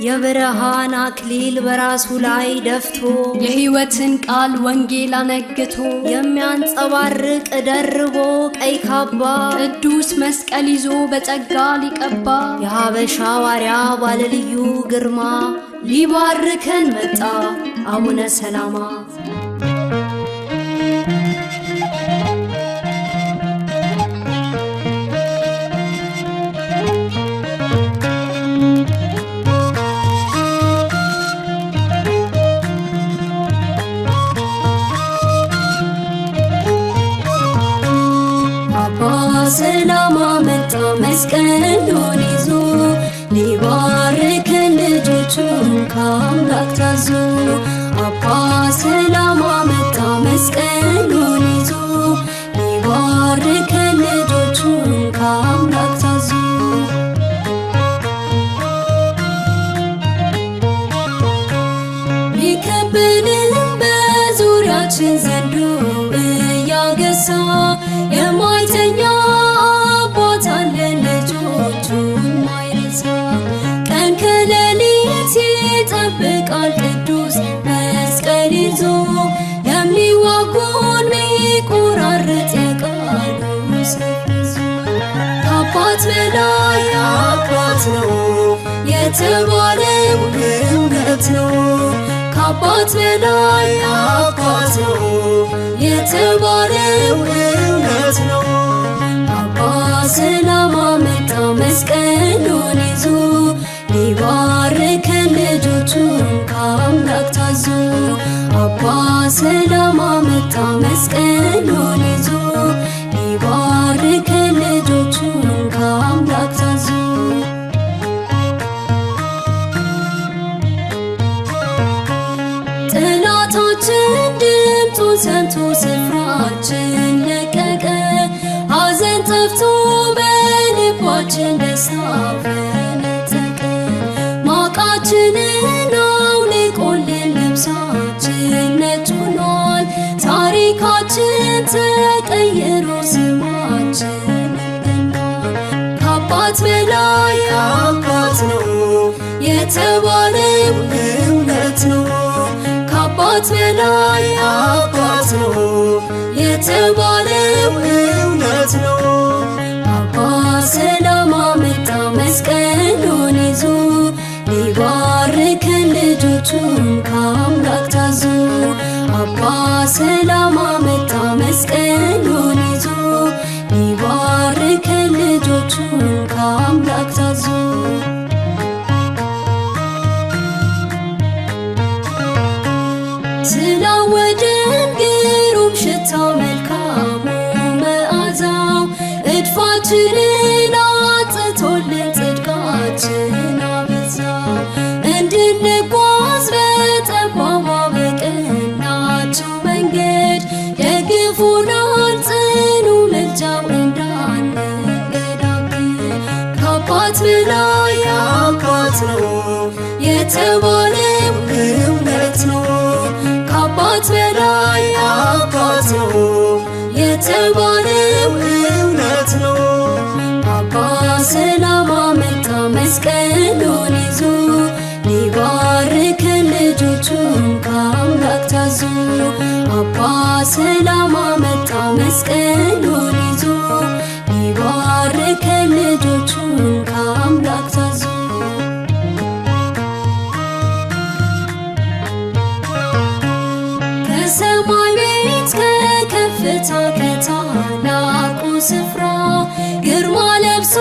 የብርሃን አክሊል በራሱ ላይ ደፍቶ የሕይወትን ቃል ወንጌል አነግቶ የሚያንጸባርቅ ደርቦ ቀይ ካባ ቅዱስ መስቀል ይዞ በጸጋ ሊቀባ የሐበሻ ዋርያ ባለልዩ ግርማ ሊባርከን መጣ አቡነ ሰላማ። ሰላማ መጣ መስቀሉን ይዞ ሊባርከን ልጆቹን ከአምላክ ታዞ። አባ ሰላማ መጣ መስቀሉን ይዞ ሊባርከን ልጆቹን ከአምላክ ታዞ። ቢከበንም በዙሪያችን ዘንዶ እያገሳ የማይተኛ አባት አለን ልጆቹን ማይረሳ። ቀን ከሌሊት ይጠብቃል ቅዱስ መስቀል ይዞ የሚዋጉን ሚቆራርጥ የቃሉ ሰይፍ ይዞ። ከአባት በላይ አባት ነው የተባለው እውነት ነው። ከአባት በላይ አባት ነው የተባለው እውነት ነው። አባ ሰላማ መጣ መስቀሉን ይዞ ሊባርከን ልጆቹን ከአምላክ ታዞ። አባ ሰላማ መጣ መስቀሉን ይዞ ሊባርከን ልጆቹን ከአምላክ ታዞ። ጠላታችን ድምጡን ሰምቶ ስፍራችን ለቀቀ። ሐዘን ጠፍቶ በልባችን ደስታ ፈነጠቀ። ማቃችንን አውልቆልን ልብሳችን ነጭ ሆኗል። ታሪካችን ተቀይሮ ስማችን ገኗል። ከአባት በላይ አባት ነው የተባለው እውነት ነው። ከአባት በላይ አባት ነው የተባለው እውነት ነው። አባ ሰላማ መጣ መስቀሉን ይዞ ሊባርከን ልጆቹን ከአምላክ ታዞ። አባ ሰላማ መጣ መስቀሉን ይዞ ሊባርከን ልጆቹን ከአምላክ ታዞ። ስላወደን ግሩም ሽታው መልካሙ መዓዛው እድፋችንን አጥቶልን ጽድቃችን አበዛው። እንድንጓዝ በጠቋማ በቀናችው መንገድ ደግፎናል ጽኑ ምልጃው እንዳንገዳገድ። ከአባት በላይ አባት ነው የተባለው እውነት ነው። ከአባት በላይ አባት ነው የተባለው እውነት ነው። አባ ሰላማ መጣ መስቀሉን ይዞ ሊባርከን ልጆቹን ከአምላክ ታዞ። አባ ሰላማ መጣ መስቀሉን ይዞ ሊባርከን ልጆቹን ከአምላክ ታዞ። ከሰማይ ቤት ከከፍታ ከታላቁ ስፍራ ግርማ ለብሶ